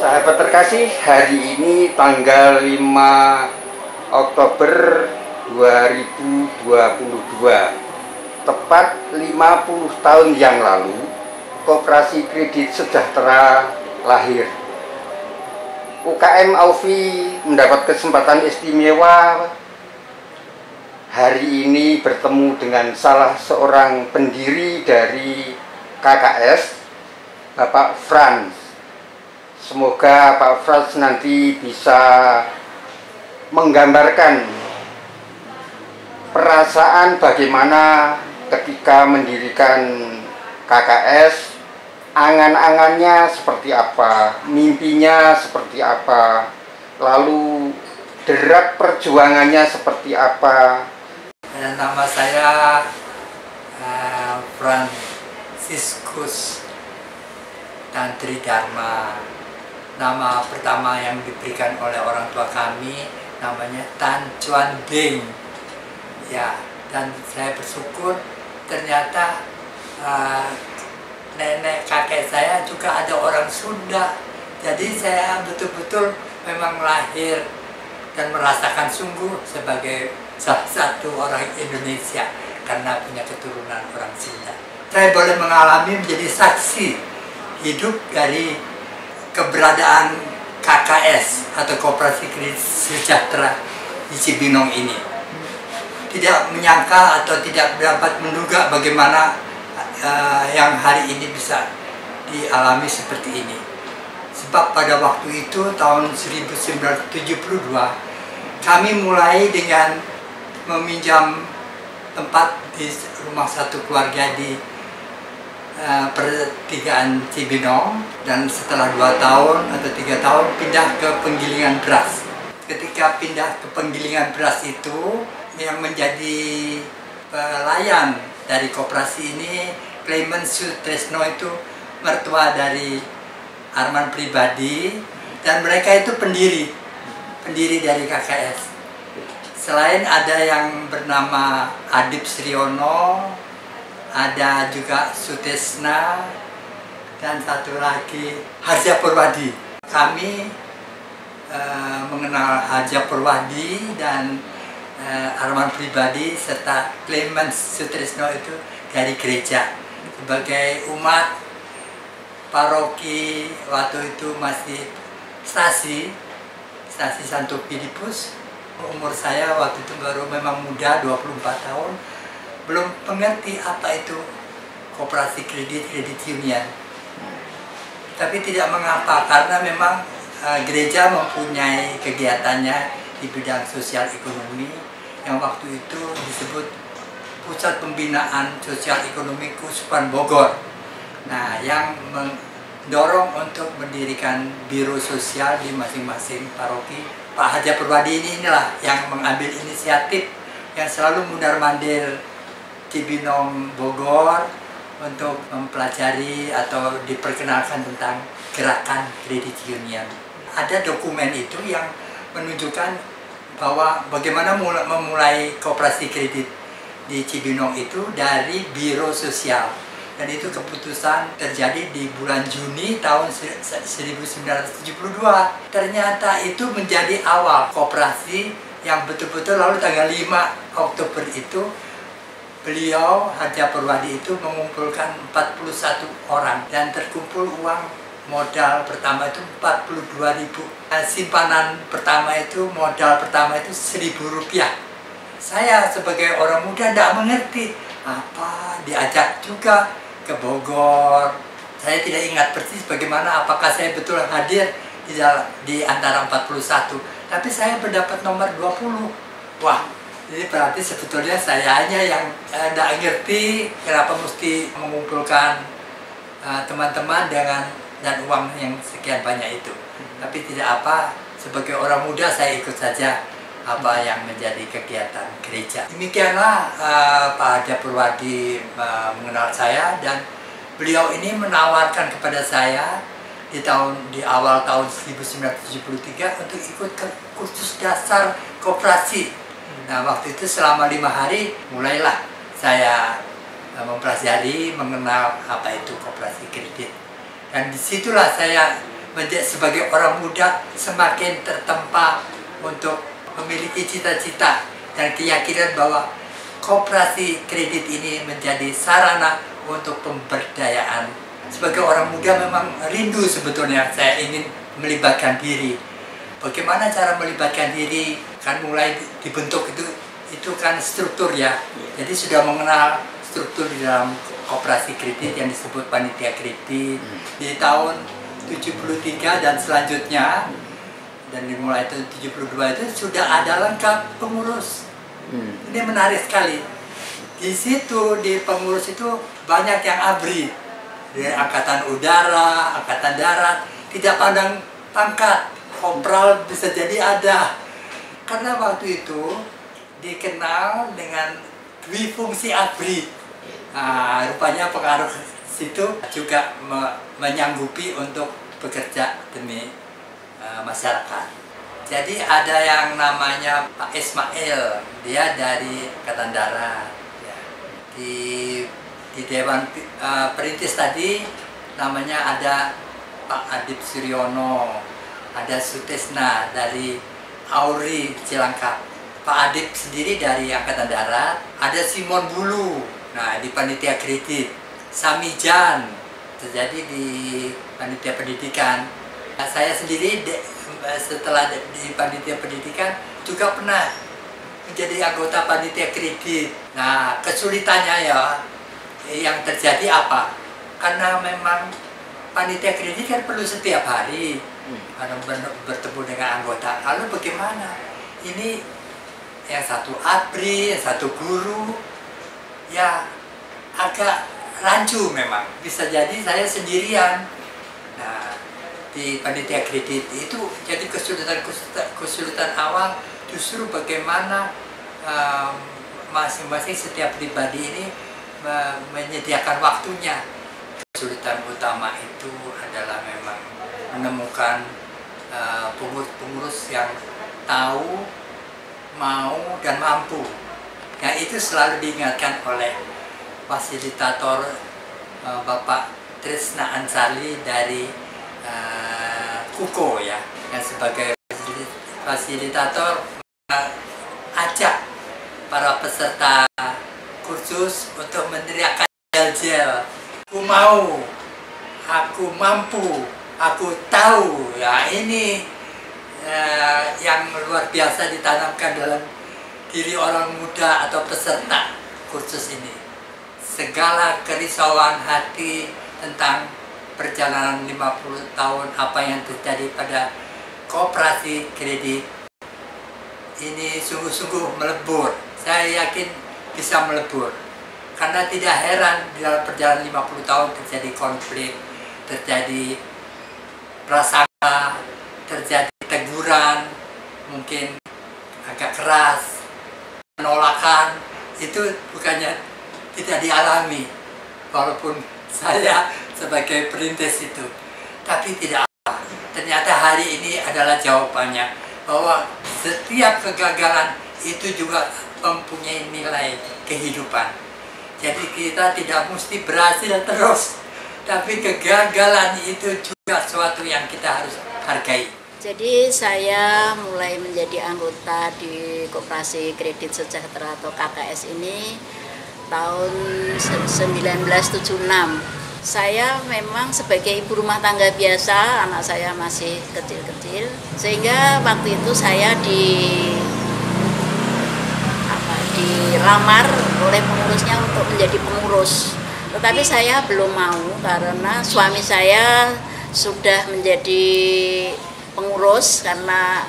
Sahabat terkasih, hari ini tanggal 5 Oktober 2022, tepat 50 tahun yang lalu, Koperasi Kredit Sejahtera lahir. UKM Aufi mendapat kesempatan istimewa hari ini bertemu dengan salah seorang pendiri dari KKS, Bapak Frans. Semoga Pak Frans nanti bisa menggambarkan perasaan bagaimana ketika mendirikan KKS, angan-angannya seperti apa, mimpinya seperti apa, lalu derap perjuangannya seperti apa. Nama saya Franciscus Tantri Dharma. Nama pertama yang diberikan oleh orang tua kami namanya Tan Chuan Ding. Ya, dan saya bersyukur ternyata nenek kakek saya juga ada orang Sunda. Jadi saya betul-betul memang lahir dan merasakan sungguh sebagai salah satu orang Indonesia karena punya keturunan orang Sunda. Saya boleh mengalami menjadi saksi hidup dari keberadaan KKS atau Koperasi Kredit Sejahtera di Cibinong ini. Tidak menyangka atau tidak dapat menduga bagaimana yang hari ini bisa dialami seperti ini. Sebab pada waktu itu tahun 1972 kami mulai dengan meminjam tempat di rumah satu keluarga di pertigaan Cibinong, dan setelah 2 tahun atau 3 tahun pindah ke penggilingan beras. Ketika pindah ke penggilingan beras itu, yang menjadi pelayan dari koperasi ini Clement Sutresno, itu mertua dari Arman Pribadi, dan mereka itu pendiri dari KKS. Selain ada yang bernama Adip Sriono, ada juga Sutesna, dan satu lagi Harja Purwadi. Kami mengenal Harja Purwadi dan Arman Pribadi serta Clement Sutresno itu dari gereja. Sebagai umat paroki waktu itu masih stasi Santo Filipus. Umur saya waktu itu baru memang muda, 24 tahun. Belum mengerti apa itu koperasi kredit union. Tapi tidak mengapa, karena memang gereja mempunyai kegiatannya di bidang sosial ekonomi yang waktu itu disebut Pusat Pembinaan Sosial Ekonomi Keuskupan Bogor. Nah, yang mendorong untuk mendirikan biro sosial di masing-masing paroki. Pak Haja Purwadi inilah yang mengambil inisiatif, yang selalu mundar-mandir Cibinong Bogor untuk mempelajari atau diperkenalkan tentang gerakan kredit union. Ada dokumen itu yang menunjukkan bahwa bagaimana memulai koperasi kredit di Cibinong itu dari biro sosial, dan itu keputusan terjadi di bulan Juni tahun 1972. Ternyata itu menjadi awal koperasi yang betul-betul. Lalu tanggal 5 Oktober itu beliau, Harja Purwadi itu mengumpulkan 41 orang, dan terkumpul uang modal pertama itu 42.000. Simpanan pertama itu, modal pertama itu 1.000 rupiah. Saya sebagai orang muda tidak mengerti apa, diajak juga ke Bogor. Saya tidak ingat persis bagaimana, apakah saya betul hadir di antara 41, tapi saya mendapat nomor 20. Wah, jadi berarti sebetulnya sayanya yang tidak ngerti kenapa mesti mengumpulkan teman-teman dan uang yang sekian banyak itu. Tapi tidak apa, sebagai orang muda saya ikut saja apa yang menjadi kegiatan gereja. Demikianlah Pak Haja Purwadi mengenal saya, dan beliau ini menawarkan kepada saya di awal tahun 1973 untuk ikut ke kursus dasar koperasi. Nah, waktu itu selama 5 hari mulailah saya mempelajari, mengenal apa itu koperasi kredit. Dan disitulah saya sebagai orang muda semakin tertempa untuk memiliki cita-cita dan keyakinan bahwa koperasi kredit ini menjadi sarana untuk pemberdayaan. Sebagai orang muda memang rindu sebetulnya saya ingin melibatkan diri. Bagaimana cara melibatkan diri? Kan mulai dibentuk itu kan struktur ya. Jadi sudah mengenal struktur di dalam koperasi kredit yang disebut panitia kredit di tahun 73 dan selanjutnya, dan dimulai tahun 72 itu sudah ada lengkap pengurus. Ini menarik sekali. Di situ di pengurus itu banyak yang ABRI, dari Angkatan Udara, Angkatan Darat, tidak pandang pangkat, kopral bisa jadi ada. Karena waktu itu dikenal dengan dwifungsi ABRI. Nah, rupanya pengaruh situ juga menyanggupi untuk bekerja demi masyarakat. Jadi ada yang namanya Pak Ismail, dia dari Angkatan Darat. Ya. Di Dewan Perintis tadi namanya ada Pak Adip Sriono, ada Sutesna dari Auri Cilangkap, Pak Adip sendiri dari Angkatan Darat, ada Simon Bulu, nah di panitia kredit, Samijan terjadi di panitia pendidikan. Nah, saya sendiri setelah di panitia pendidikan juga pernah menjadi anggota panitia kredit. Nah, kesulitannya ya yang terjadi apa? Karena memang panitia kredit kan perlu setiap hari bertemu dengan anggota. Lalu bagaimana? Ini yang satu ABRI, yang satu guru, ya agak rancu memang, bisa jadi saya sendirian. Nah, di panitia kredit itu jadi kesulitan awal justru bagaimana masing-masing setiap pribadi ini menyediakan waktunya. Kesulitan utama itu adalah memang menemukan pengurus yang tahu, mau, dan mampu. Yang itu selalu diingatkan oleh fasilitator Bapak Trisna Ansari dari KUKO ya, yang sebagai fasilitator ajak para peserta kursus untuk meneriakkan jel-jel. Aku mau, aku mampu, aku tahu. Ya ini yang luar biasa ditanamkan dalam diri orang muda atau peserta kursus ini. Segala kerisauan hati tentang perjalanan 50 tahun apa yang terjadi pada koperasi kredit ini sungguh-sungguh melebur. Saya yakin bisa melebur. Karena tidak heran di dalam perjalanan 50 tahun terjadi konflik, terjadi prasangka, terjadi teguran, mungkin agak keras, penolakan, itu bukannya tidak dialami. Walaupun saya sebagai perintis itu, tapi tidak apa. Ternyata hari ini adalah jawabannya, bahwa setiap kegagalan itu juga mempunyai nilai kehidupan. Jadi kita tidak mesti berhasil terus, tapi kegagalan itu juga sesuatu yang kita harus hargai. Jadi saya mulai menjadi anggota di Koperasi Kredit Sejahtera atau KKS ini tahun 1976. Saya memang sebagai ibu rumah tangga biasa, anak saya masih kecil-kecil, sehingga waktu itu saya dilamar oleh pengurusnya untuk menjadi pengurus. Tetapi saya belum mau karena suami saya sudah menjadi pengurus karena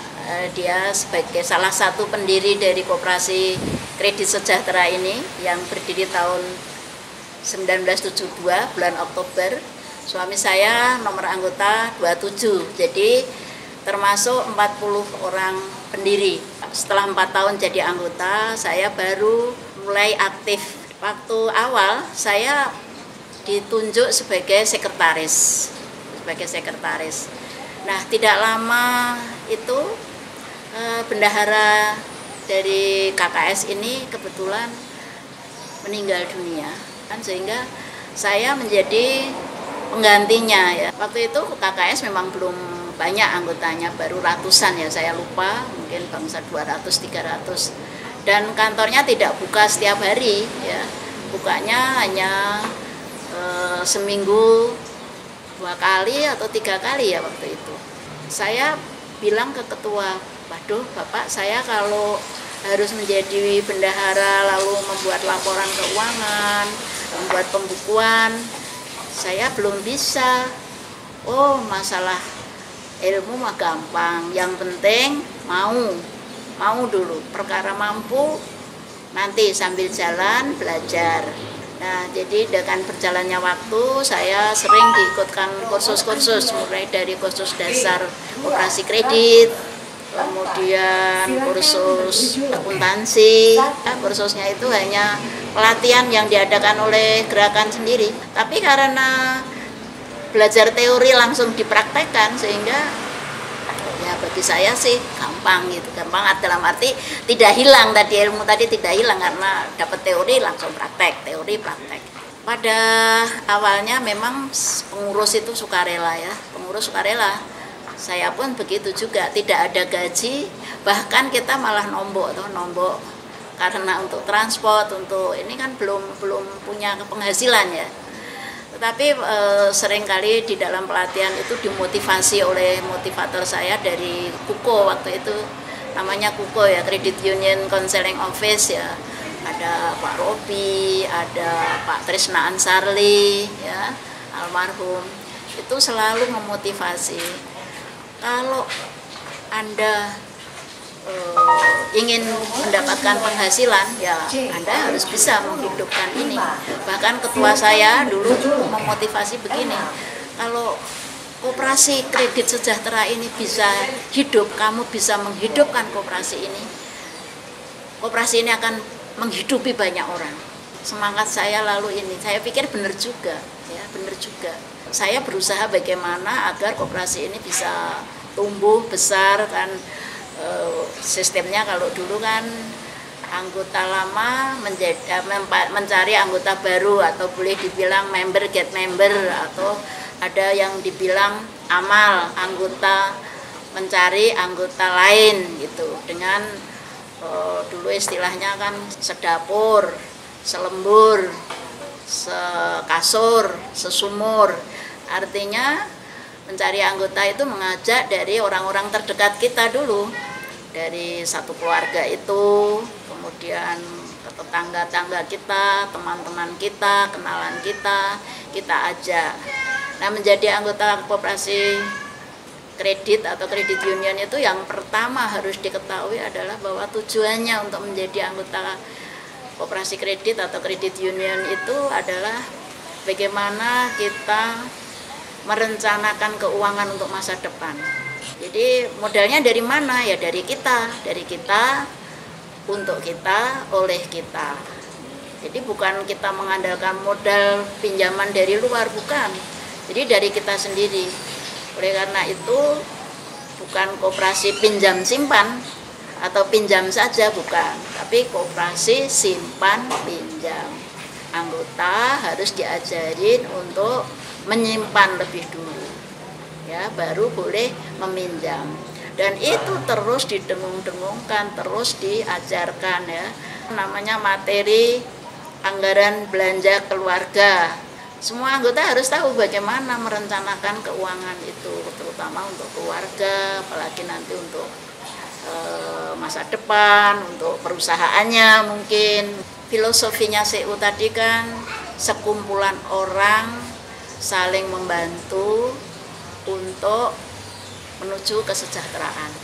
dia sebagai salah satu pendiri dari Koperasi Kredit Sejahtera ini yang berdiri tahun 1972 bulan Oktober. Suami saya nomor anggota 27, jadi termasuk 40 orang pendiri. Setelah 4 tahun jadi anggota, saya baru mulai aktif. Waktu awal saya ditunjuk sebagai sekretaris. Nah, tidak lama itu bendahara dari KKS ini kebetulan meninggal dunia, kan, sehingga saya menjadi penggantinya ya. Waktu itu KKS memang belum banyak anggotanya, baru ratusan ya, saya lupa, mungkin bangsa 200-300, dan kantornya tidak buka setiap hari ya, bukanya hanya seminggu 2 kali atau 3 kali ya waktu itu. Saya bilang ke ketua, waduh Bapak, saya kalau harus menjadi bendahara lalu membuat laporan keuangan, membuat pembukuan, saya belum bisa. Oh, masalah ilmu mah gampang, yang penting mau dulu, perkara mampu nanti sambil jalan belajar. Nah, jadi dengan berjalannya waktu saya sering diikutkan kursus-kursus, mulai dari kursus dasar operasi kredit, kemudian kursus akuntansi. Kursusnya itu hanya pelatihan yang diadakan oleh gerakan sendiri, tapi karena belajar teori langsung dipraktekkan sehingga ya bagi saya sih gampang gitu, gampang dalam arti tidak hilang tadi, ilmu tadi tidak hilang karena dapat teori langsung praktek, teori praktek. Pada awalnya memang pengurus itu sukarela ya, pengurus sukarela. Saya pun begitu juga, tidak ada gaji, bahkan kita malah nombok karena untuk transport, untuk ini kan belum punya penghasilan ya. Tetapi seringkali di dalam pelatihan itu dimotivasi oleh motivator saya dari KUKO waktu itu, namanya KUKO ya, Credit Union Counseling Office ya. Ada Pak Robi, ada Pak Trisna Ansari ya, almarhum. Itu selalu memotivasi. Kalau Anda ingin mendapatkan penghasilan, ya Anda harus bisa menghidupkan ini. Bahkan ketua saya dulu memotivasi begini, kalau koperasi kredit sejahtera ini bisa hidup, kamu bisa menghidupkan koperasi ini akan menghidupi banyak orang. Semangat saya lalu ini, saya pikir benar juga, ya benar juga. Saya berusaha bagaimana agar koperasi ini bisa tumbuh besar kan. Sistemnya kalau dulu kan anggota lama mencari anggota baru, atau boleh dibilang member get member, atau ada yang dibilang amal, anggota mencari anggota lain gitu, dengan dulu istilahnya kan sedapur, selembur, sekasur, sesumur. Artinya mencari anggota itu mengajak dari orang-orang terdekat kita dulu, dari satu keluarga itu, kemudian ke tetangga-tangga kita, teman-teman kita, kenalan kita ajak. Nah, menjadi anggota koperasi kredit atau kredit union itu yang pertama harus diketahui adalah bahwa tujuannya untuk menjadi anggota koperasi kredit atau kredit union itu adalah bagaimana kita merencanakan keuangan untuk masa depan. Jadi modalnya dari mana? Ya dari kita untuk kita, oleh kita. Jadi bukan kita mengandalkan modal pinjaman dari luar, bukan. Jadi dari kita sendiri. Oleh karena itu bukan koperasi pinjam simpan atau pinjam saja, bukan, tapi koperasi simpan pinjam. Anggota harus diajarin untuk menyimpan lebih dulu, ya baru boleh meminjam, dan itu terus didengung-dengungkan, terus diajarkan, ya namanya materi anggaran belanja keluarga. Semua anggota harus tahu bagaimana merencanakan keuangan itu, terutama untuk keluarga, apalagi nanti untuk masa depan, untuk perusahaannya. Mungkin filosofinya CU tadi kan sekumpulan orang saling membantu untuk menuju kesejahteraan.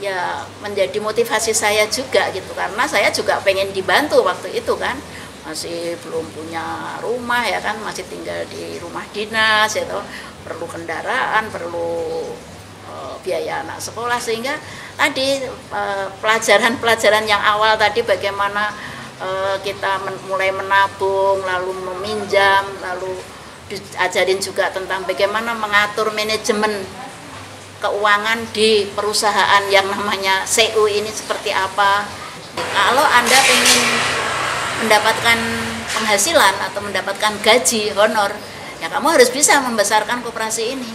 Ya menjadi motivasi saya juga gitu, karena saya juga pengen dibantu waktu itu kan, masih belum punya rumah ya kan, masih tinggal di rumah dinas, ya toh, perlu kendaraan, perlu biaya anak sekolah, sehingga tadi pelajaran-pelajaran yang awal tadi bagaimana kita mulai menabung, lalu meminjam, lalu diajarin juga tentang bagaimana mengatur manajemen keuangan di perusahaan yang namanya CU ini seperti apa. Kalau Anda ingin mendapatkan penghasilan atau mendapatkan gaji, honor, ya kamu harus bisa membesarkan koperasi ini.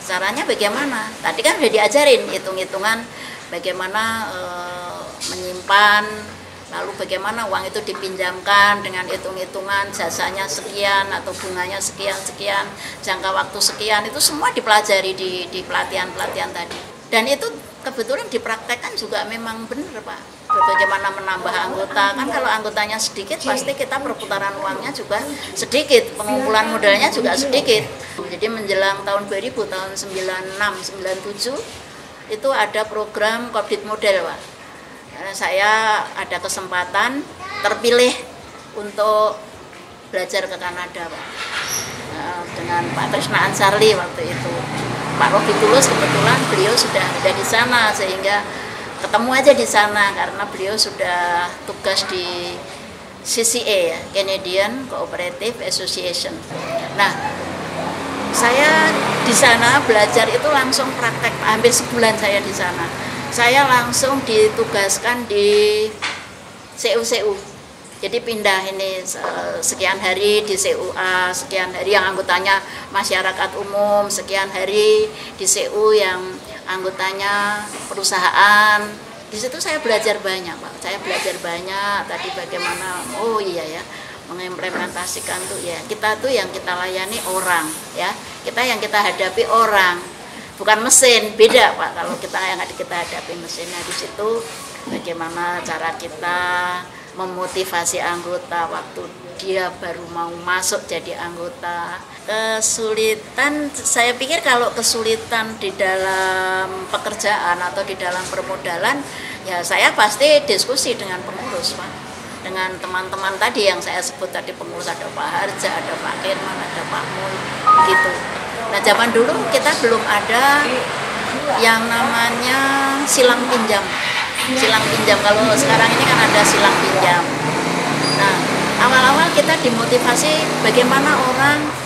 Caranya bagaimana? Tadi kan sudah diajarin hitung-hitungan bagaimana menyimpan, lalu bagaimana uang itu dipinjamkan dengan hitung-hitungan jasanya sekian atau bunganya sekian-sekian, jangka waktu sekian, itu semua dipelajari di pelatihan-pelatihan tadi. Dan itu kebetulan dipraktekkan juga memang benar, Pak. Bagaimana menambah anggota, kan kalau anggotanya sedikit pasti kita perputaran uangnya juga sedikit, pengumpulan modalnya juga sedikit. Jadi menjelang tahun 2000, tahun 96, 97 itu ada program Kopdit Model, Pak. Saya ada kesempatan terpilih untuk belajar ke Kanada, Pak, dengan Pak Trisna Ansarli waktu itu. Pak Robi Tulus kebetulan beliau sudah ada di sana, sehingga ketemu aja di sana karena beliau sudah tugas di CCA, ya, Canadian Cooperative Association. Nah, saya di sana belajar itu langsung praktek, hampir sebulan saya di sana. Saya langsung ditugaskan di CU. Jadi pindah ini sekian hari di CUA, sekian hari yang anggotanya masyarakat umum, sekian hari di CU yang anggotanya perusahaan. Di situ saya belajar banyak, Pak. Saya belajar banyak tadi bagaimana, oh iya ya, mengimplementasikan tuh ya. Kita tuh yang kita layani orang, ya. Kita yang kita hadapi orang. Bukan mesin, beda, Pak. Kalau kita yang kita hadapi mesinnya, di situ bagaimana cara kita memotivasi anggota waktu dia baru mau masuk jadi anggota. Kesulitan, saya pikir kalau kesulitan di dalam pekerjaan atau di dalam permodalan, ya saya pasti diskusi dengan pengurus, Pak. Dengan teman-teman tadi yang saya sebut tadi, pengurus, ada Pak Harja, ada Pak Kirman, ada Pak Mul, gitu. Nah, zaman dulu kita belum ada yang namanya silang pinjam. Silang pinjam, kalau sekarang ini kan ada silang pinjam. Nah, awal-awal kita dimotivasi bagaimana orang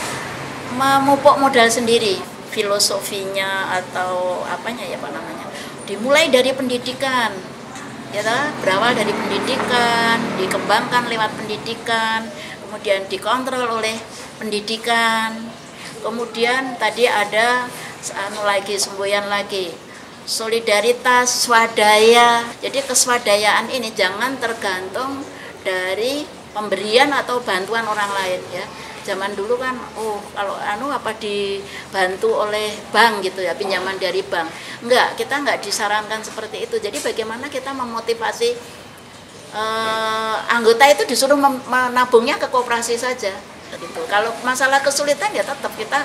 memupuk modal sendiri, filosofinya atau apanya ya Pak namanya. Dimulai dari pendidikan, ya berawal dari pendidikan, dikembangkan lewat pendidikan, kemudian dikontrol oleh pendidikan, kemudian tadi ada semboyan lagi, solidaritas, swadaya. Jadi keswadayaan ini jangan tergantung dari pemberian atau bantuan orang lain ya. Zaman dulu kan, kalau apa dibantu oleh bank gitu ya, pinjaman dari bank. Enggak, kita enggak disarankan seperti itu. Jadi bagaimana kita memotivasi anggota itu disuruh menabungnya ke koperasi saja. Gitu. Kalau masalah kesulitan ya tetap kita,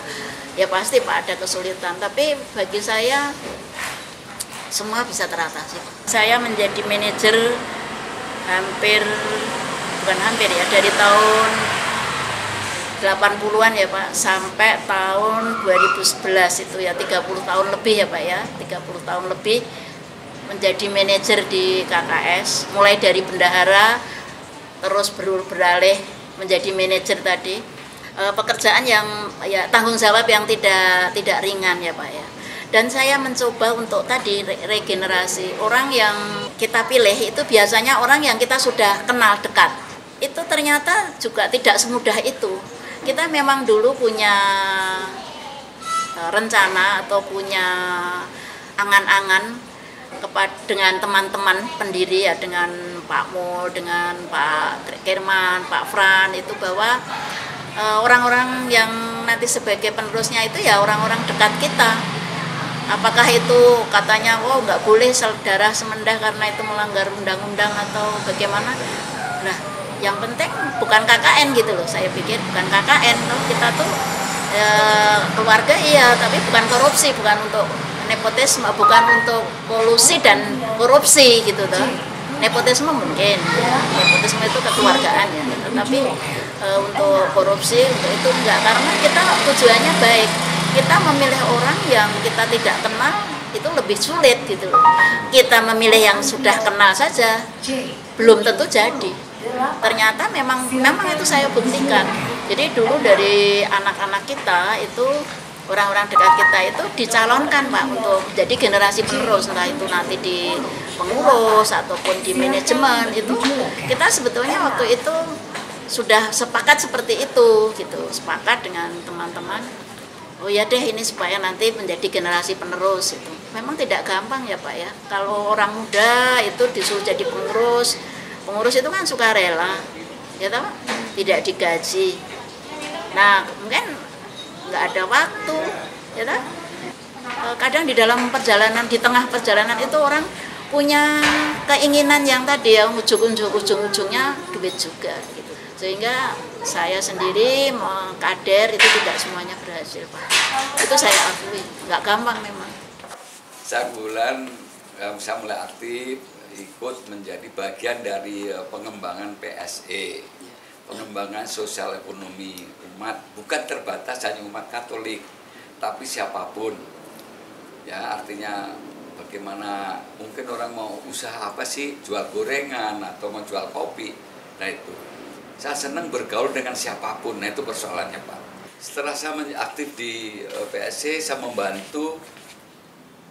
ya pasti Pak ada kesulitan. Tapi bagi saya semua bisa teratasi. Saya menjadi manajer dari tahun 80-an ya Pak, sampai tahun 2011 itu ya 30 tahun lebih ya Pak ya, 30 tahun lebih menjadi manajer di KKS, mulai dari bendahara terus beralih menjadi manajer tadi. Pekerjaan yang ya tanggung jawab yang tidak ringan ya Pak ya. Dan saya mencoba untuk tadi regenerasi. Orang yang kita pilih itu biasanya orang yang kita sudah kenal dekat. Itu ternyata juga tidak semudah itu. Kita memang dulu punya rencana atau punya angan-angan dengan teman-teman pendiri ya, dengan Pak Mul, dengan Pak Kirman, Pak Fran, itu bahwa orang-orang yang nanti sebagai penerusnya itu ya orang-orang dekat kita. Apakah itu katanya nggak boleh darah semendah karena itu melanggar undang-undang atau bagaimana? Nah, yang penting bukan KKN gitu loh, saya pikir bukan KKN loh. Kita tuh keluarga iya, tapi bukan korupsi, bukan untuk nepotisme, bukan untuk kolusi dan korupsi gitu loh. Nepotisme mungkin, nepotisme itu kekeluargaan ya, tetapi untuk korupsi itu enggak, karena kita tujuannya baik. Kita memilih orang yang kita tidak kenal itu lebih sulit gitu loh. Kita memilih yang sudah kenal saja belum tentu jadi. Ternyata memang itu saya buktikan. Jadi dulu dari anak-anak kita itu, orang-orang dekat kita itu dicalonkan Pak untuk jadi generasi penerus, entah itu nanti di pengurus ataupun di manajemen. Itu kita sebetulnya waktu itu sudah sepakat seperti itu gitu, sepakat dengan teman-teman. Oh ya deh, ini supaya nanti menjadi generasi penerus itu. Memang tidak gampang ya Pak ya. Kalau orang muda itu disuruh jadi pengurus itu kan sukarela, ya tahu, tidak digaji. Nah, mungkin nggak ada waktu, ya tahu. Kadang di dalam perjalanan, di tengah perjalanan itu orang punya keinginan yang tadi ya, ujung-ujungnya duit juga gitu. Sehingga saya sendiri kader itu tidak semuanya berhasil Pak. Itu saya akui, nggak gampang memang. Sebulan saya mulai aktif, ikut menjadi bagian dari pengembangan PSE, pengembangan sosial ekonomi umat, bukan terbatas hanya umat Katolik, tapi siapapun. Ya, artinya bagaimana mungkin orang mau usaha apa sih, jual gorengan atau mau jual kopi. Nah itu, saya senang bergaul dengan siapapun. Nah itu persoalannya Pak. Setelah saya aktif di PSE, saya membantu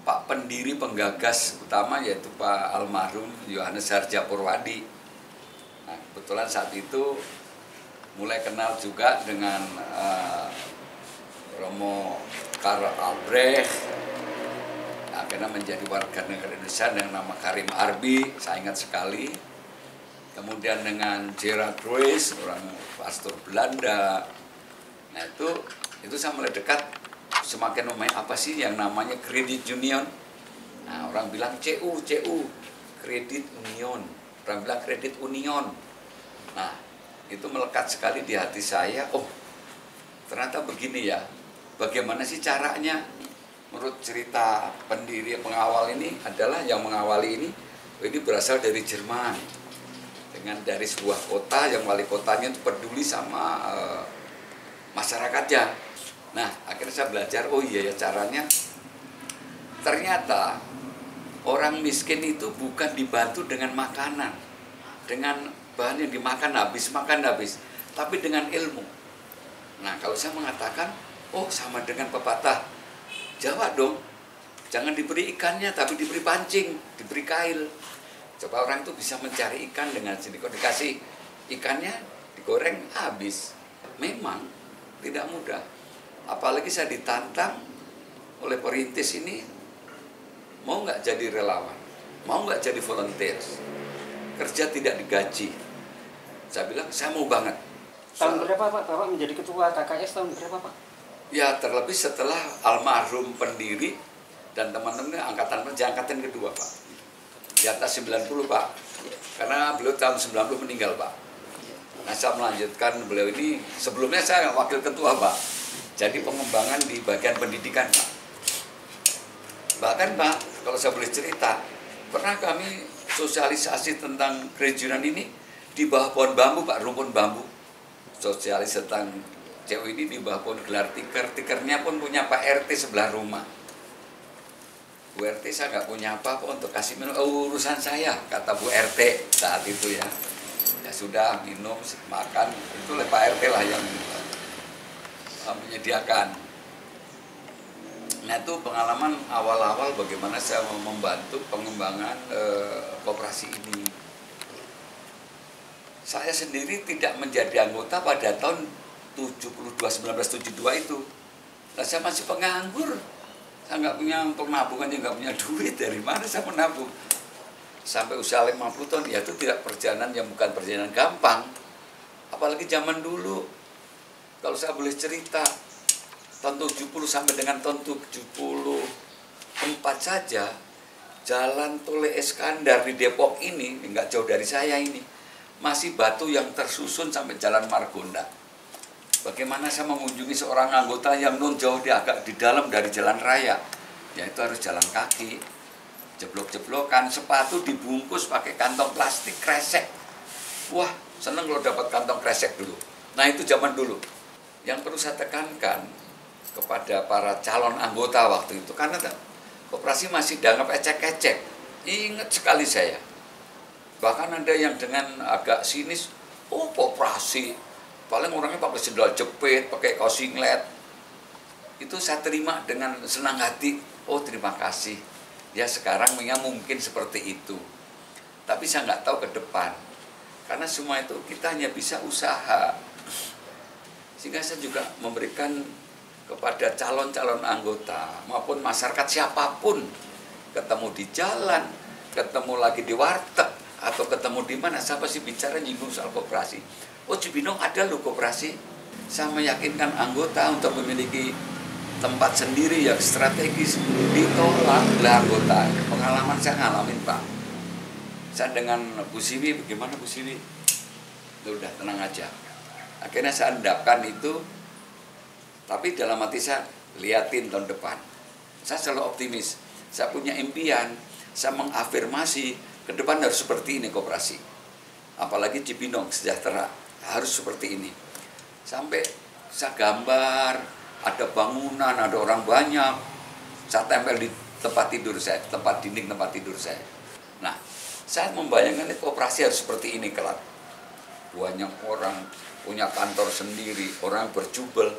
Pak pendiri penggagas utama yaitu Pak almarhum Yohanes Harja Purwadi. Nah, kebetulan saat itu mulai kenal juga dengan Romo Karl Albrecht. Akhirnya menjadi warga negara Indonesia dengan nama Karim Arbi, saya ingat sekali. Kemudian dengan Gerard Ruiz, orang pastor Belanda. Nah itu saya mulai dekat. Semakin lumayan apa sih yang namanya kredit union. Nah orang bilang CU, kredit union. Orang bilang kredit union. Nah itu melekat sekali di hati saya. Oh ternyata begini ya, bagaimana sih caranya. Menurut cerita pendiri pengawal ini adalah yang mengawali ini berasal dari Jerman, dengan dari sebuah kota yang wali kotanya itu peduli sama masyarakatnya. Nah, akhirnya saya belajar, oh iya ya caranya. Ternyata orang miskin itu bukan dibantu dengan makanan, dengan bahan yang dimakan habis, tapi dengan ilmu. Nah, kalau saya mengatakan, oh sama dengan pepatah Jawa dong, jangan diberi ikannya tapi diberi pancing, diberi kail. Coba orang itu bisa mencari ikan dengan sini, kok dikasih ikannya digoreng habis. Memang tidak mudah. Apalagi saya ditantang oleh perintis ini, mau nggak jadi relawan, mau nggak jadi volunteer, kerja tidak digaji. Saya bilang saya mau banget. Tahun berapa Pak Bapak menjadi ketua KKS, tahun berapa Pak? Ya terlebih setelah almarhum pendiri dan teman-teman angkatan kedua Pak. Di atas 90 Pak. Karena beliau tahun 90 meninggal Pak. Nah saya melanjutkan beliau ini, sebelumnya saya wakil ketua Pak. Jadi pengembangan di bagian pendidikan Pak. Bahkan Pak, kalau saya boleh cerita, pernah kami sosialisasi tentang kerajinan ini di bawah pohon bambu Pak, rumpun bambu. Sosialisasi tentang cewek ini di bawah pohon gelar tikernya pun punya Pak RT sebelah rumah. Bu RT saya nggak punya apa-apa untuk kasih minum, urusan saya, kata Bu RT saat itu ya. Ya sudah, minum, makan, itu oleh Pak RT lah yang menyediakan. Nah itu pengalaman awal-awal bagaimana saya membantu pengembangan koperasi ini. Saya sendiri tidak menjadi anggota pada tahun 1972 itu. Nah, saya masih penganggur. Saya nggak punya untuk nabungan, nggak punya duit. Dari mana saya menabung? Sampai usia 50 tahun, ya itu tidak perjalanan yang bukan perjalanan gampang. Apalagi zaman dulu. Kalau saya boleh cerita, tahun 70 sampai dengan tahun 74 saja, jalan Tole Iskandar di Depok ini, nggak jauh dari saya ini, masih batu yang tersusun sampai Jalan Margonda. Bagaimana saya mengunjungi seorang anggota yang non jauh agak di dalam dari jalan raya, yaitu harus jalan kaki, jeblok-jeblokan, sepatu dibungkus pakai kantong plastik kresek. Wah, seneng kalau dapat kantong kresek dulu. Nah itu zaman dulu. Yang perlu saya tekankan kepada para calon anggota waktu itu, karena koperasi masih dianggap ecek-ecek. Ingat sekali saya. Bahkan ada yang dengan agak sinis, oh koperasi paling orangnya pakai sendal jepit, pakai kaos singlet. Itu saya terima dengan senang hati. Oh terima kasih. Ya sekarang mungkin seperti itu. Tapi saya nggak tahu ke depan. Karena semua itu kita hanya bisa usaha. Sehingga saya juga memberikan kepada calon-calon anggota maupun masyarakat siapapun. Ketemu di jalan, ketemu lagi di warteg, atau ketemu di mana, saya pasti bicara nyinggung soal koperasi. Oh Cibinong ada loh koperasi. Saya meyakinkan anggota untuk memiliki tempat sendiri yang strategis, ditolak oleh anggota. Pengalaman saya ngalamin Pak. Saya dengan Bu Siwi, bagaimana Bu Siwi? Udah tenang aja. Akhirnya saya endapkan itu, tapi dalam hati saya liatin tahun depan. Saya selalu optimis. Saya punya impian, saya mengafirmasi ke depan harus seperti ini koperasi. Apalagi Cibinong sejahtera. Harus seperti ini. Sampai saya gambar, ada bangunan, ada orang banyak. Saya tempel di tempat tidur saya, tempat dinding tempat tidur saya. Nah, saya membayangkan koperasi harus seperti ini kelak. Banyak orang punya kantor sendiri, orang berjubel.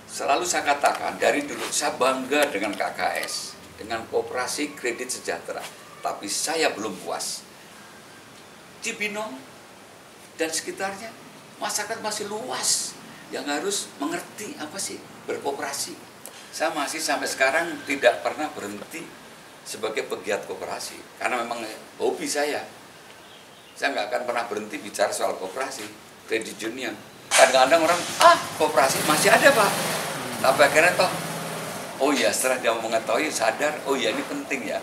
Selalu saya katakan, dari dulu saya bangga dengan KKS, dengan Koperasi Kredit Sejahtera. Tapi saya belum puas. Cibinong dan sekitarnya, masyarakat masih luas yang harus mengerti apa sih berkoperasi. Saya masih sampai sekarang tidak pernah berhenti sebagai pegiat koperasi, karena memang hobi saya. Saya nggak akan pernah berhenti bicara soal koperasi, kredit union. Kadang-kadang orang, koperasi masih ada Pak. Tapi akhirnya toh, oh ya setelah dia mengetahui, sadar, oh ya ini penting ya.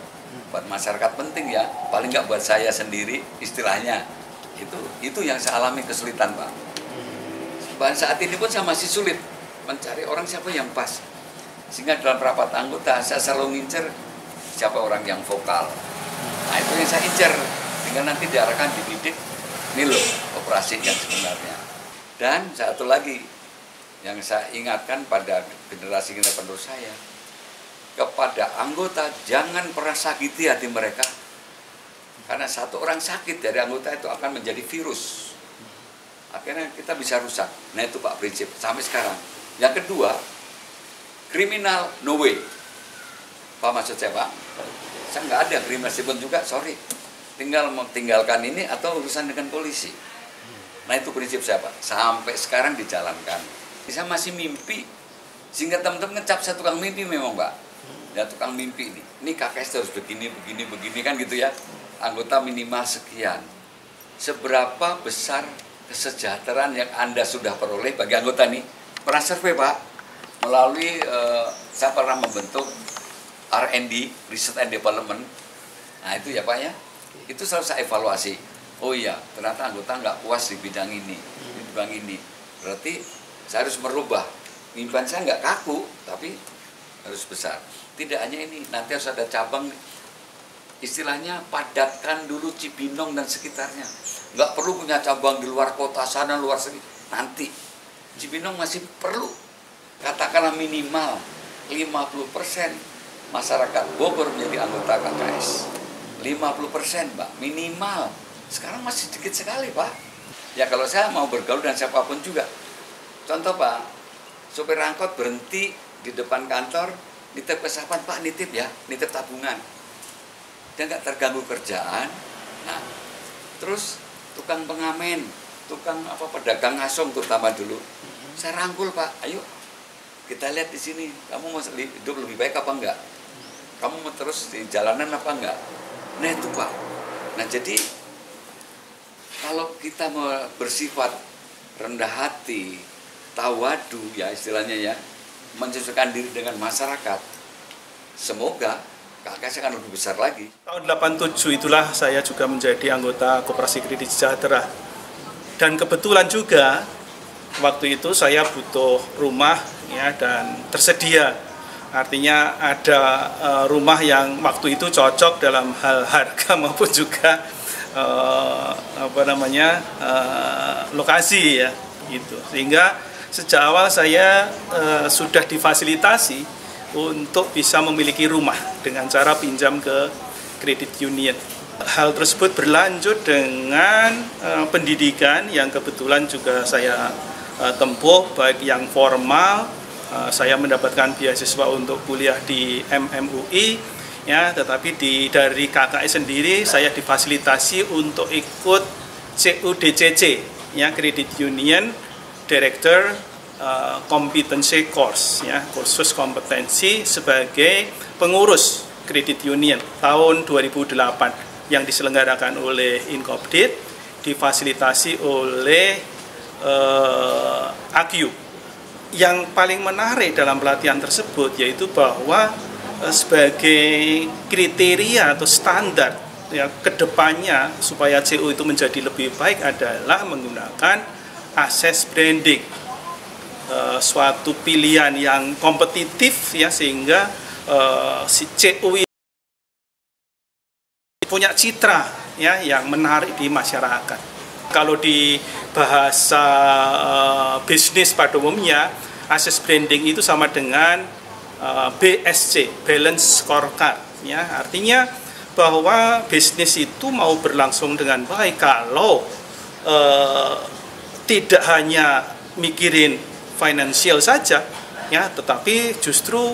Buat masyarakat penting ya, paling nggak buat saya sendiri istilahnya. Itu yang saya alami kesulitan Pak. Bahkan saat ini pun saya masih sulit mencari orang siapa yang pas. Sehingga dalam rapat anggota saya selalu ngincer siapa orang yang vokal. Nah itu yang saya incer, tinggal nanti diarahkan dididik, ini loh operasi yang sebenarnya. Dan satu lagi yang saya ingatkan pada generasi penerus saya, kepada anggota jangan pernah sakiti hati mereka, karena satu orang sakit dari anggota itu akan menjadi virus, akhirnya kita bisa rusak. Nah itu Pak prinsip sampai sekarang. Yang kedua, kriminal no way. Apa maksud saya Pak? Saya nggak ada kriminal pun juga, sorry. Tinggal tinggalkan ini atau urusan dengan polisi. Nah itu prinsip saya Pak, sampai sekarang dijalankan. Saya masih mimpi, sehingga teman-teman ngecap saya tukang mimpi memang Pak. Ya tukang mimpi ini KKS harus begini kan gitu ya. Anggota minimal sekian. Seberapa besar kesejahteraan yang Anda sudah peroleh bagi anggota nih? Pernah survei Pak, melalui saya pernah membentuk R&D, Research and Development. Nah itu ya Pak ya, itu selalu saya evaluasi. Oh iya, ternyata anggota nggak puas di bidang ini, di bidang ini. Berarti saya harus merubah. Mimpian saya nggak kaku, tapi harus besar. Tidak hanya ini, nanti harus ada cabang, istilahnya padatkan dulu Cibinong dan sekitarnya. Nggak perlu punya cabang di luar kota sana, luar sini. Nanti Cibinong masih perlu, katakanlah minimal 50% masyarakat Bogor menjadi anggota KKS. 50% Pak, minimal. Sekarang masih sedikit sekali Pak. Ya kalau saya mau bergaul dan siapapun juga. Contoh Pak, sopir angkot berhenti di depan kantor, nitip kesapan, Pak nitip ya, nitip tabungan. Dia nggak terganggu kerjaan. Nah, terus tukang pengamen, tukang pedagang ngasong terutama dulu. Saya rangkul Pak, ayo kita lihat di sini, kamu mau hidup lebih baik apa enggak? Kamu mau terus di jalanan apa enggak? Nah itu Pak. Nah jadi kalau kita mau bersifat rendah hati, tawadu ya istilahnya ya, menyesuaikan diri dengan masyarakat, semoga KKS akan lebih besar lagi. Tahun 87 itulah saya juga menjadi anggota Koperasi Kredit Sejahtera. Dan kebetulan juga waktu itu saya butuh rumah ya, dan tersedia. Artinya ada rumah yang waktu itu cocok dalam hal harga maupun juga lokasi ya gitu. Sehingga sejak awal saya sudah difasilitasi untuk bisa memiliki rumah dengan cara pinjam ke kredit union. Hal tersebut berlanjut dengan pendidikan yang kebetulan juga saya tempuh, baik yang formal, saya mendapatkan beasiswa untuk kuliah di MMUI, ya, tetapi dari KKS sendiri saya difasilitasi untuk ikut CUDCC, ya, Credit Union Director Competency Course, ya, kursus kompetensi sebagai pengurus Credit Union tahun 2008 yang diselenggarakan oleh Inkopdit, difasilitasi oleh AQ. Yang paling menarik dalam pelatihan tersebut yaitu bahwa sebagai kriteria atau standar ya, kedepannya supaya CO itu menjadi lebih baik adalah menggunakan access branding, suatu pilihan yang kompetitif ya, sehingga si CO punya citra ya yang menarik di masyarakat. Kalau di bahasa bisnis pada umumnya, access branding itu sama dengan BSC, Balance Scorecard. Ya, artinya bahwa bisnis itu mau berlangsung dengan baik kalau tidak hanya mikirin financial saja, ya, tetapi justru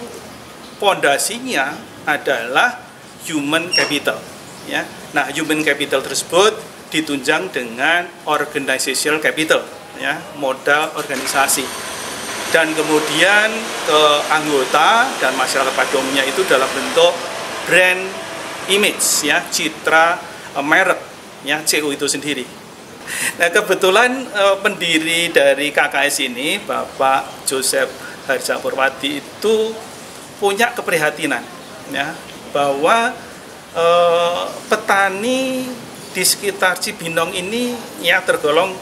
pondasinya adalah human capital. Ya, nah human capital tersebut ditunjang dengan organizational capital, ya, modal organisasi, dan kemudian ke anggota dan masyarakat pada umumnya itu dalam bentuk brand image, ya, citra merek, ya, CU itu sendiri. Nah kebetulan pendiri dari KKS ini, Bapak Joseph Harjapurwadi, itu punya keprihatinan, ya, bahwa petani di sekitar Cibinong ini ya tergolong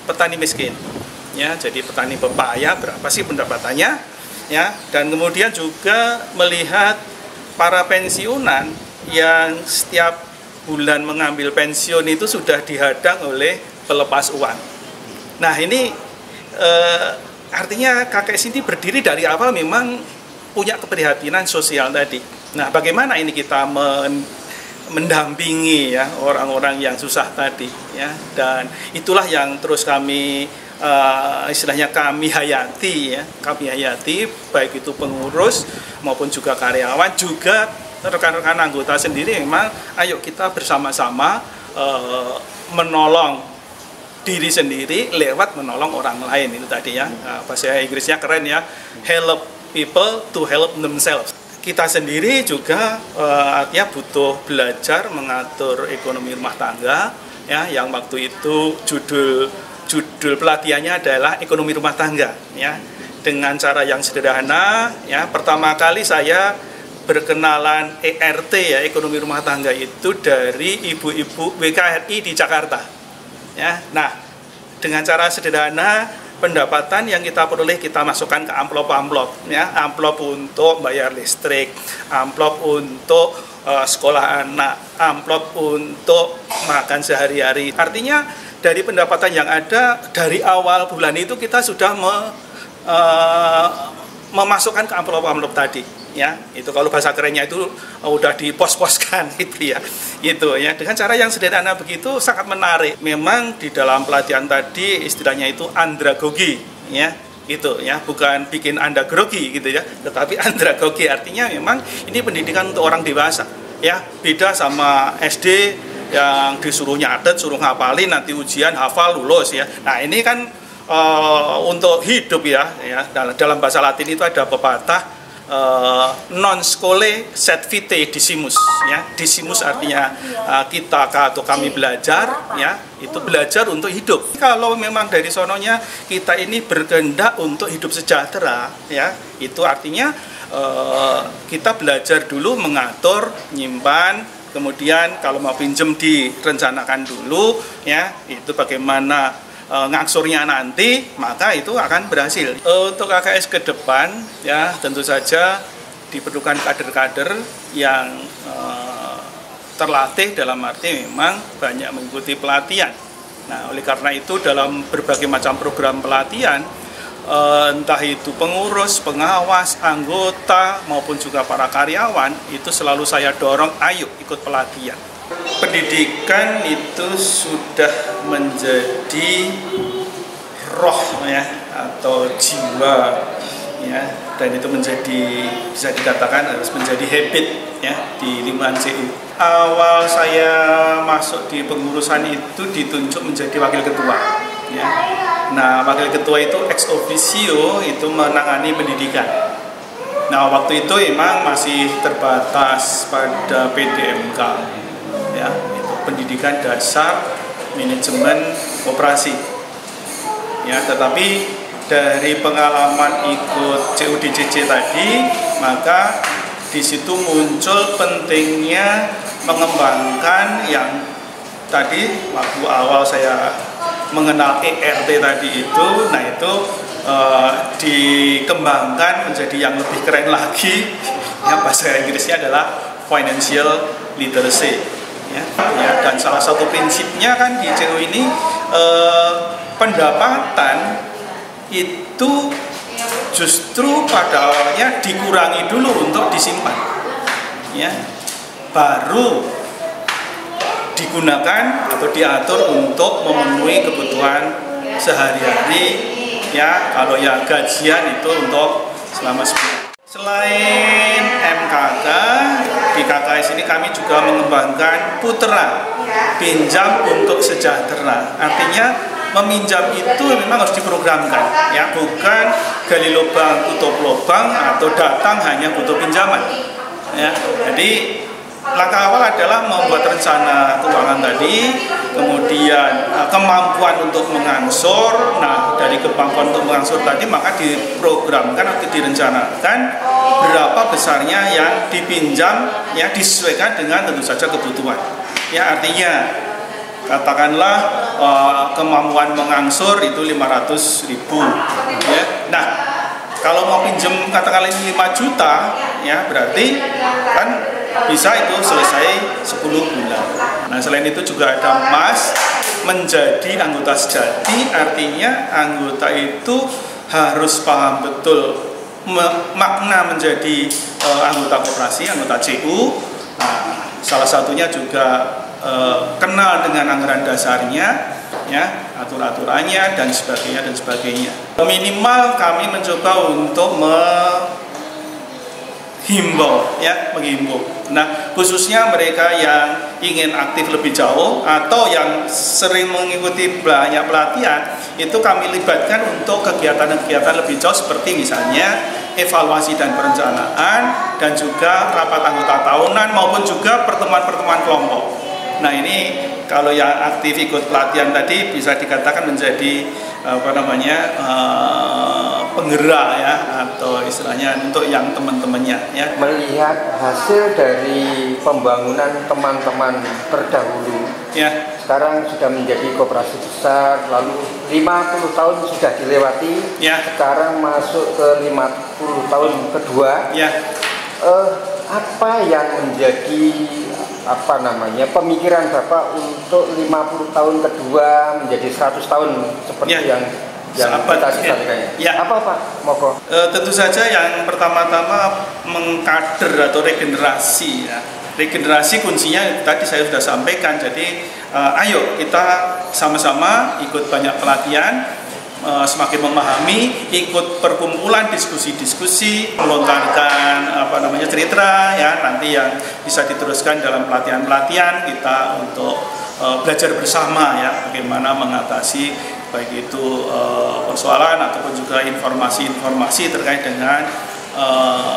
petani miskin, ya. Jadi petani pepaya berapa sih pendapatannya, ya. Dan kemudian juga melihat para pensiunan yang setiap bulan mengambil pensiun itu sudah dihadang oleh pelepas uang. Nah, ini artinya KKS ini berdiri dari awal memang punya keprihatinan sosial tadi. Nah, bagaimana ini kita mendampingi ya orang-orang yang susah tadi, ya. Dan itulah yang terus kami istilahnya kami hayati, ya. Kami hayati baik itu pengurus maupun juga karyawan, juga rekan-rekan anggota sendiri. Memang ayo kita bersama-sama menolong diri sendiri lewat menolong orang lain, itu tadi ya. Bahasa Inggrisnya keren ya, help people to help themselves. Kita sendiri juga artinya butuh belajar mengatur ekonomi rumah tangga, ya, yang waktu itu judul pelatihannya adalah ekonomi rumah tangga, ya, dengan cara yang sederhana, ya. Pertama kali saya berkenalan ERT, ya, ekonomi rumah tangga itu dari ibu-ibu WKRI di Jakarta, ya. Nah, dengan cara sederhana, pendapatan yang kita peroleh kita masukkan ke amplop-amplop, ya, amplop untuk bayar listrik, amplop untuk sekolah anak, amplop untuk makan sehari-hari. Artinya dari pendapatan yang ada dari awal bulan itu kita sudah memasukkan ke amplop-amplop tadi, ya. Itu kalau bahasa kerennya itu udah dipos-poskan gitu ya. Itu ya, dengan cara yang sederhana begitu sangat menarik. Memang di dalam pelatihan tadi istilahnya itu andragogi, ya. Gitu ya, bukan bikin Anda grogi gitu ya, tetapi andragogi artinya memang ini pendidikan untuk orang dewasa, ya. Beda sama SD yang disuruh nyatet, suruh ngapalin, nanti ujian hafal lulus ya. Nah, ini kan untuk hidup ya. Dalam bahasa Latin itu ada pepatah non scole sed vitae decimus, ya. Decimus artinya kita atau kami belajar, ya, itu belajar untuk hidup. Kalau memang dari sononya kita ini berkehendak untuk hidup sejahtera, ya, itu artinya kita belajar dulu mengatur, nyimpan, kemudian kalau mau pinjem direncanakan dulu, ya, itu bagaimana ngaksurnya nanti, maka itu akan berhasil. Untuk KKS ke depan, ya, tentu saja diperlukan kader-kader yang terlatih, dalam arti memang banyak mengikuti pelatihan. Nah, oleh karena itu dalam berbagai macam program pelatihan, entah itu pengurus, pengawas, anggota maupun juga para karyawan, itu selalu saya dorong, ayo ikut pelatihan. Pendidikan itu sudah menjadi roh, ya, atau jiwa, ya, dan itu menjadi, bisa dikatakan harus menjadi habit, ya, di lingkungan CU. Awal saya masuk di pengurusan itu ditunjuk menjadi wakil ketua, ya. Nah, wakil ketua itu ex officio itu menangani pendidikan. Nah, waktu itu memang masih terbatas pada PDMK, ya, itu pendidikan dasar manajemen operasi, ya. Tetapi dari pengalaman ikut CUDCC tadi, maka di situ muncul pentingnya mengembangkan yang tadi waktu awal saya mengenal ERT tadi itu. Nah, itu dikembangkan menjadi yang lebih keren lagi, yang bahasa Inggrisnya adalah financial literacy, ya. Dan salah satu prinsipnya kan di CU ini pendapatan itu justru pada awalnya dikurangi dulu untuk disimpan, ya, baru digunakan atau diatur untuk memenuhi kebutuhan sehari-hari, ya. Kalau yang gajian itu untuk selama sebulan. Selain MKK, di KKS ini kami juga mengembangkan puteran pinjam untuk sejahtera. Artinya meminjam itu memang harus diprogramkan, ya, bukan gali lubang tutup lubang atau datang hanya butuh pinjaman, ya. Jadi langkah awal adalah membuat rencana keuangan tadi, kemudian kemampuan untuk mengangsur. Nah, dari kemampuan untuk mengangsur tadi maka diprogramkan atau direncanakan berapa besarnya yang dipinjam, ya, disesuaikan dengan tentu saja kebutuhan. Ya, artinya katakanlah kemampuan mengangsur itu 500.000 ya. Nah, kalau mau pinjam katakanlah ini 5 juta ya, berarti kan bisa itu selesai 10 bulan. Nah, selain itu juga ada emas menjadi anggota sejati, artinya anggota itu harus paham betul makna menjadi anggota koperasi, anggota CU. Nah, salah satunya juga kenal dengan anggaran dasarnya, ya, aturannya dan sebagainya dan sebagainya. Minimal kami mencoba untuk menghimbau. Nah, khususnya mereka yang ingin aktif lebih jauh atau yang sering mengikuti banyak pelatihan, itu kami libatkan untuk kegiatan-kegiatan lebih jauh seperti misalnya evaluasi dan perencanaan, dan juga rapat anggota tahunan maupun juga pertemuan-pertemuan kelompok. Nah, ini kalau yang aktif ikut pelatihan tadi bisa dikatakan menjadi penggerak ya, atau istilahnya untuk yang teman-temannya ya. Melihat hasil dari pembangunan teman-teman terdahulu ya, sekarang sudah menjadi koperasi besar, lalu 50 tahun sudah dilewati ya, sekarang masuk ke 50 tahun kedua ya. Apa yang menjadi pemikiran Bapak untuk 50 tahun kedua menjadi 100 tahun seperti yang kita cita-citakan? Ya. Apa Pak? Monggo. Tentu saja yang pertama-tama mengkader atau regenerasi ya. Regenerasi kuncinya tadi saya sudah sampaikan. Jadi ayo kita sama-sama ikut banyak pelatihan, semakin memahami, ikut perkumpulan diskusi-diskusi, melontarkan cerita ya, nanti yang bisa diteruskan dalam pelatihan-pelatihan kita untuk belajar bersama ya, bagaimana mengatasi baik itu persoalan ataupun juga informasi-informasi terkait dengan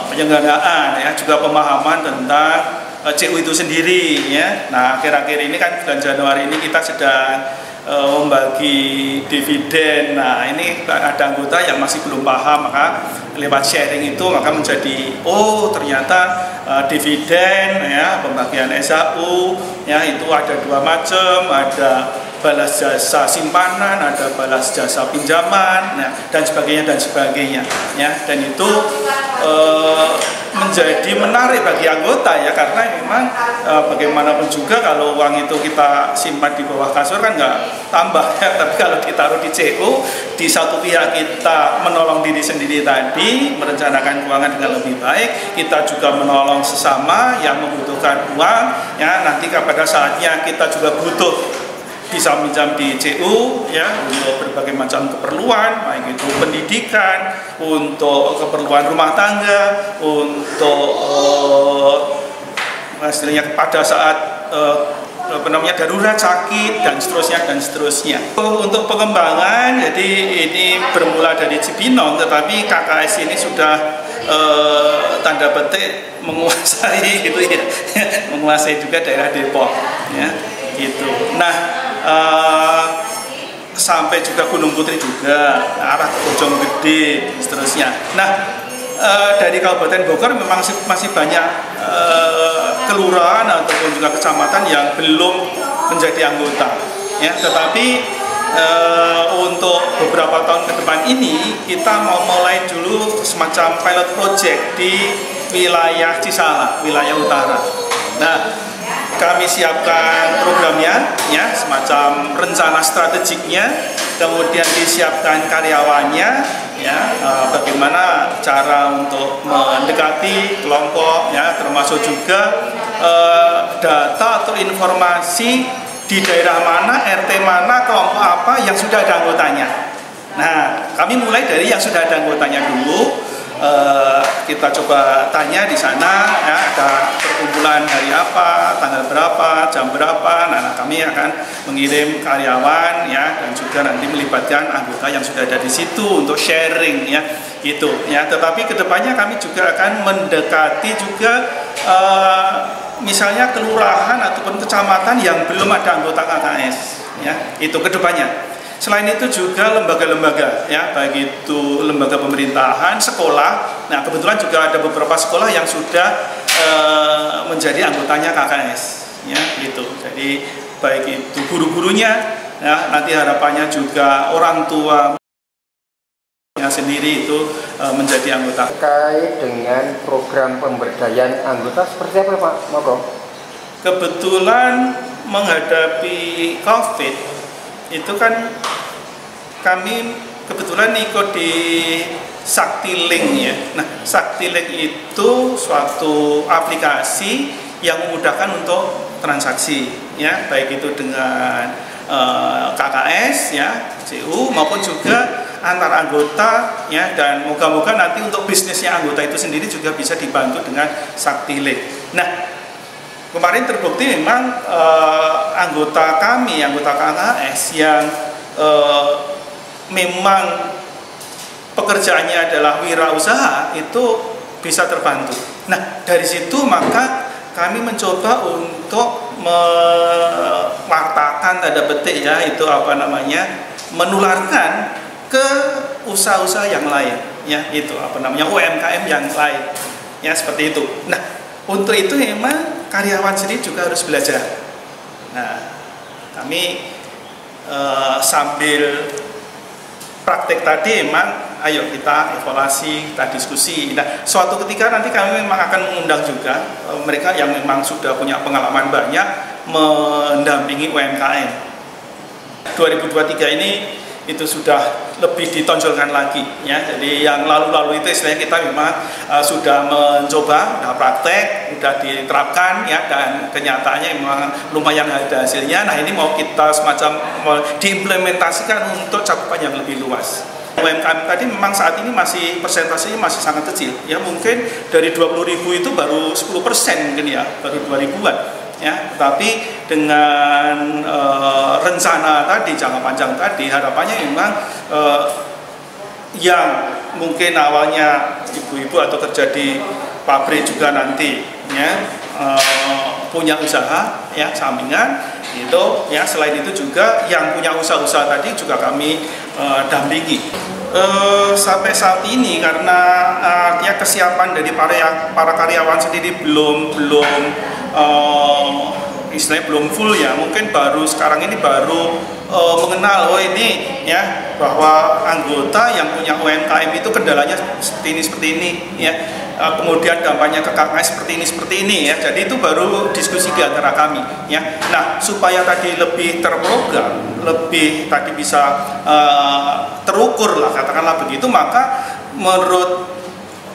penyelenggaraan ya, juga pemahaman tentang CU itu sendiri ya. Nah, akhir-akhir ini kan bulan Januari ini kita sedang membagi dividen. Nah, ini ada anggota yang masih belum paham, maka lewat sharing itu maka menjadi ternyata dividen ya, pembagian SAU ya, itu ada 2 macam, ada balas jasa simpanan, ada balas jasa pinjaman, nah, dan sebagainya ya. Dan itu menjadi menarik bagi anggota ya, karena memang bagaimanapun juga kalau uang itu kita simpan di bawah kasur kan nggak tambah ya, tapi kalau ditaruh di CU, di satu pihak kita menolong diri sendiri tadi, merencanakan keuangan dengan lebih baik, kita juga menolong sesama yang membutuhkan uang ya, nanti pada saatnya kita juga butuh bisa minjam di CU ya, untuk berbagai macam keperluan, baik itu pendidikan, untuk keperluan rumah tangga, untuk istilahnya pada saat darurat, sakit, dan seterusnya. Untuk pengembangan, jadi ini bermula dari Cibinong, tetapi KKS ini sudah tanda petik menguasai gitu ya, menguasai juga daerah Depok ya, gitu. Nah, sampai juga Gunung Putri juga, arah Bojonggede, seterusnya. Nah, dari Kabupaten Bogor memang masih banyak kelurahan ataupun juga kecamatan yang belum menjadi anggota ya, tetapi untuk beberapa tahun ke depan ini kita mau mulai dulu semacam pilot project di wilayah Cisalak, wilayah utara. Nah, kami siapkan programnya ya, semacam rencana strategiknya, kemudian disiapkan karyawannya ya, bagaimana cara untuk mendekati kelompok ya, termasuk juga data atau informasi di daerah mana, RT mana, kelompok apa yang sudah ada anggotanya. Nah, kami mulai dari yang sudah ada anggotanya dulu. Kita coba tanya di sana ya, ada perkumpulan hari apa, tanggal berapa, jam berapa. Nah, kami akan mengirim karyawan ya, dan juga nanti melibatkan anggota yang sudah ada di situ untuk sharing ya, gitu ya. Tetapi kedepannya kami juga akan mendekati juga misalnya kelurahan ataupun kecamatan yang belum ada anggota KKS ya, itu kedepannya. Selain itu juga lembaga-lembaga ya, baik itu lembaga pemerintahan, sekolah. Nah, kebetulan juga ada beberapa sekolah yang sudah menjadi anggotanya KKS ya gitu. Jadi baik itu guru-gurunya, ya, nanti harapannya juga orang tua sendiri itu menjadi anggota. Terkait dengan program pemberdayaan anggota seperti apa Pak Moko? Kebetulan menghadapi COVID itu kan kami kebetulan ikut di Saktilink ya. Nah, Saktilink itu suatu aplikasi yang memudahkan untuk transaksi ya, baik itu dengan KKS ya, CU maupun juga antar anggota ya, dan moga-moga nanti untuk bisnisnya anggota itu sendiri juga bisa dibantu dengan Saktilink. Nah, kemarin terbukti memang anggota kami, anggota KKS yang memang pekerjaannya adalah wirausaha itu bisa terbantu. Nah, dari situ maka kami mencoba untuk mewartakan tanda petik ya, itu apa namanya, menularkan ke usaha-usaha yang lain ya, itu apa namanya, UMKM yang lain ya, seperti itu. Nah, untuk itu memang karyawan sendiri juga harus belajar. Nah, kami sambil praktek tadi memang ayo kita evaluasi, kita diskusi. Nah, suatu ketika nanti kami memang akan mengundang juga mereka yang memang sudah punya pengalaman banyak mendampingi UMKM. 2023 ini itu sudah lebih ditonjolkan lagi ya. Jadi yang lalu-lalu itu istilahnya kita memang sudah mencoba, sudah praktek, sudah diterapkan ya, dan kenyataannya memang lumayan ada hasilnya. Nah, ini mau kita semacam diimplementasikan untuk cakupan yang lebih luas. UMKM tadi memang saat ini masih persentasenya masih sangat kecil ya, mungkin dari 20.000 itu baru 10% mungkin ya, baru 2.000-an ya. Tapi dengan rencana tadi, jangka panjang tadi, harapannya memang yang mungkin awalnya ibu-ibu atau kerja di pabrik juga nanti ya punya usaha ya sampingan itu ya, selain itu juga yang punya usaha-usaha tadi juga kami dampingi. Sampai saat ini karena artinya kesiapan dari para karyawan sendiri belum istilahnya belum full ya, mungkin baru sekarang ini baru mengenal ini ya, bahwa anggota yang punya UMKM itu kendalanya seperti ini ya, kemudian dampaknya ke KKS seperti ini ya. Jadi itu baru diskusi di antara kami ya. Nah, supaya tadi lebih terprogram, lebih tadi bisa terukur lah katakanlah begitu, maka menurut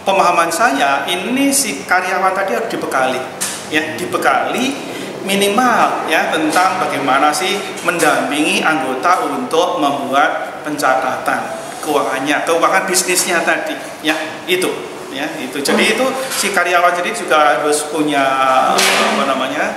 pemahaman saya ini si karyawan tadi harus dibekali ya, dibekali minimal ya tentang bagaimana sih mendampingi anggota untuk membuat pencatatan keuangan bisnisnya tadi ya, itu ya, itu. Jadi itu si karyawan jadi juga harus punya apa namanya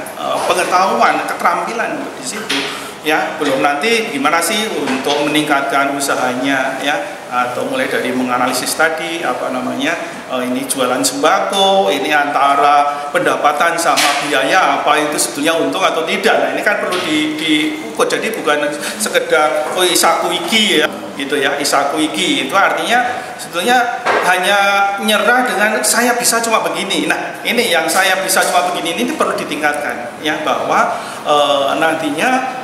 pengetahuan, keterampilan di situ ya. Belum nanti gimana sih untuk meningkatkan usahanya ya, atau mulai dari menganalisis tadi apa namanya ini jualan sembako, ini antara pendapatan sama biaya apa itu sebetulnya untung atau tidak. Nah, ini kan perlu diukur, jadi bukan sekedar isaku iki ya gitu ya, isaku iki itu artinya sebetulnya hanya nyerah dengan saya bisa cuma begini. Nah, ini yang saya bisa cuma begini ini perlu ditingkatkan ya, bahwa nantinya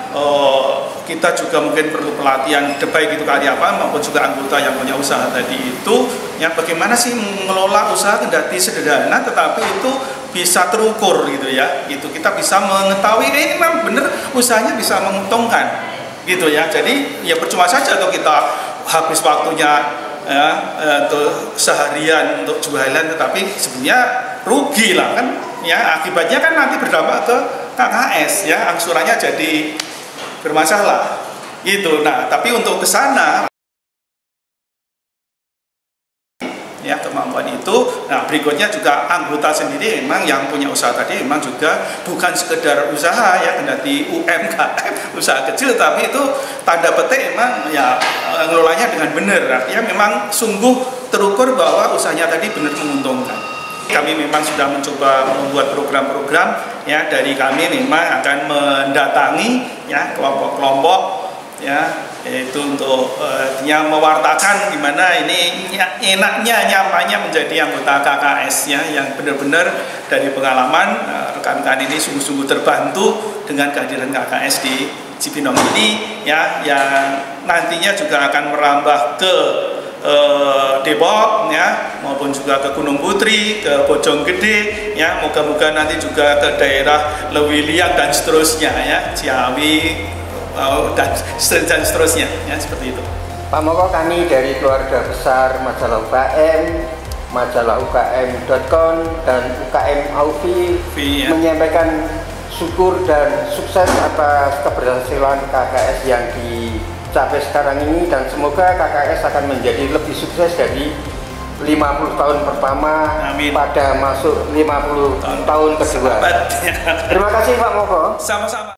kita juga mungkin perlu pelatihan baik itu karyawan maupun juga anggota yang punya usaha tadi itu ya, bagaimana sih mengelola usaha kendati sederhana tetapi itu bisa terukur gitu ya, itu kita bisa mengetahui ini memang benar usahanya bisa menguntungkan gitu ya. Jadi ya percuma saja atau kita habis waktunya ya untuk seharian untuk jualan tetapi sebenarnya rugi lah kan ya, akibatnya kan nanti berdampak ke KKS ya, angsurannya jadi bermasalah gitu. Nah, tapi untuk ke sana ya kemampuan itu. Nah, berikutnya juga anggota sendiri memang yang punya usaha tadi memang juga bukan sekedar usaha ya, kendati UMKM usaha kecil, tapi itu tanda petik memang ya ngelolanya dengan benar, artinya memang sungguh terukur bahwa usahanya tadi benar menguntungkan. Kami memang sudah mencoba membuat program-program ya, dari kami memang akan mendatangi ya kelompok-kelompok ya, yaitu untuk mewartakan gimana ini enaknya, nyamannya menjadi anggota KKS ya, yang benar-benar dari pengalaman rekan-rekan ini sungguh-sungguh terbantu dengan kehadiran KKS di Cipinang ini ya, yang nantinya juga akan merambah ke Depok ya, maupun juga ke Gunung Putri, ke Bojonggede ya, moga-moga nanti juga ke daerah Lewiliang dan seterusnya ya, Ciawi dan seterusnya ya, seperti itu. Pak Moko, kami dari keluarga besar majalah UKM, majalah ukm.com dan UKM Aufi ya, menyampaikan syukur dan sukses atas keberhasilan KKS yang dicapai sekarang ini, dan semoga KKS akan menjadi lebih sukses dari 50 tahun pertama. Amin. Pada masuk 50 tahun kedua. Terima kasih Pak Moko. Sama-sama.